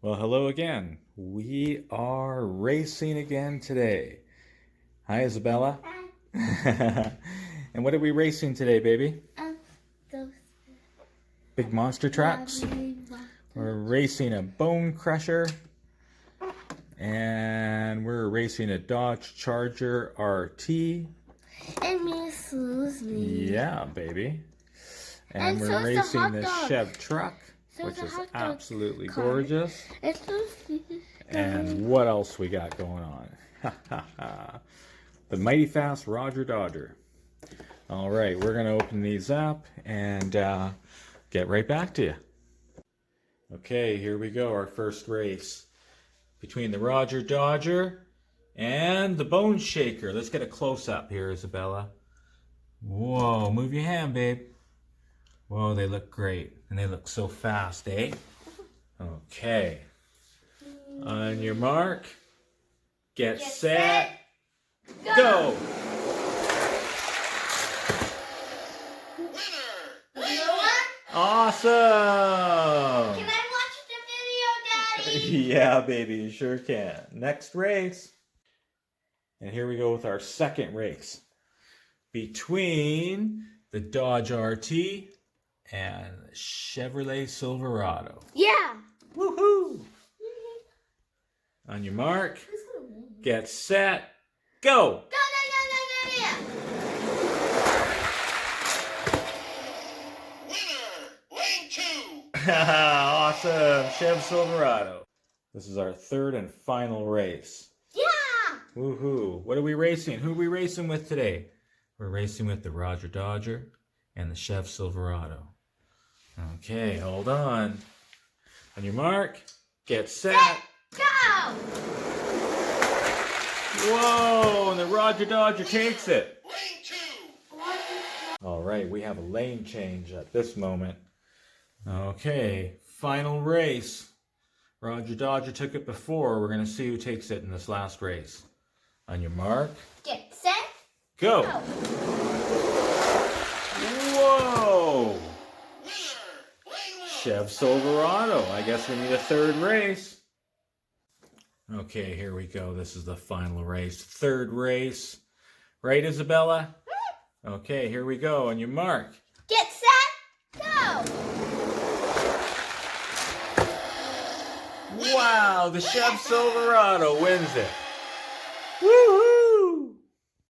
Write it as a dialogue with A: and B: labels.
A: Well, hello again. We are racing again today. Hi, Isabella. And what are we racing today, baby?
B: Those
A: Big monster trucks. We're racing a Bone Crusher. And we're racing a Dodge Charger RT.
B: And me, Susie.
A: Yeah, baby. And
B: And
A: we're
B: so's the
A: racing
B: hot
A: the
B: dog.
A: Chev truck,
B: So's
A: which
B: the
A: is
B: hot dog
A: absolutely
B: car.
A: gorgeous.
B: It's so
A: And what else we got going on? The mighty fast Roger Dodger. All right, we're going to open these up and get right back to you. Okay, here we go, our first race between the Roger Dodger and the Bone Shaker. Let's get a close-up here, Isabella. Whoa, move your hand, babe. Whoa, they look great, and they look so fast, eh? Okay. On your mark, get set, go! Awesome!
B: Can I watch the video, Daddy?
A: Yeah, baby, you sure can. Next race. And here we go with our second race between the Dodge RT and the Chevrolet Silverado.
B: Yeah.
A: Woohoo! On your mark, get set, go!
B: Go.
A: Awesome, Chev Silverado. This is our third and final race.
B: Yeah.
A: Woohoo! What are we racing? Who are we racing with today? We're racing with the Roger Dodger and the Chev Silverado. Okay, hold on. On your mark, get set.
B: Go.
A: Whoa! And the Roger Dodger takes it. All right, we have a lane change at this moment. Okay, final race. Roger Dodger took it before. We're going to see who takes it in this last race. On your mark,
B: Get set.
A: go!
B: Go.
A: Whoa! Chev Silverado. I guess we need a third race. Okay, here we go. This is the final race. Third race. Right, Isabella? Okay, here we go. On your mark.
B: Get set. Go.
A: Wow, the Chev Silverado wins it. Woo!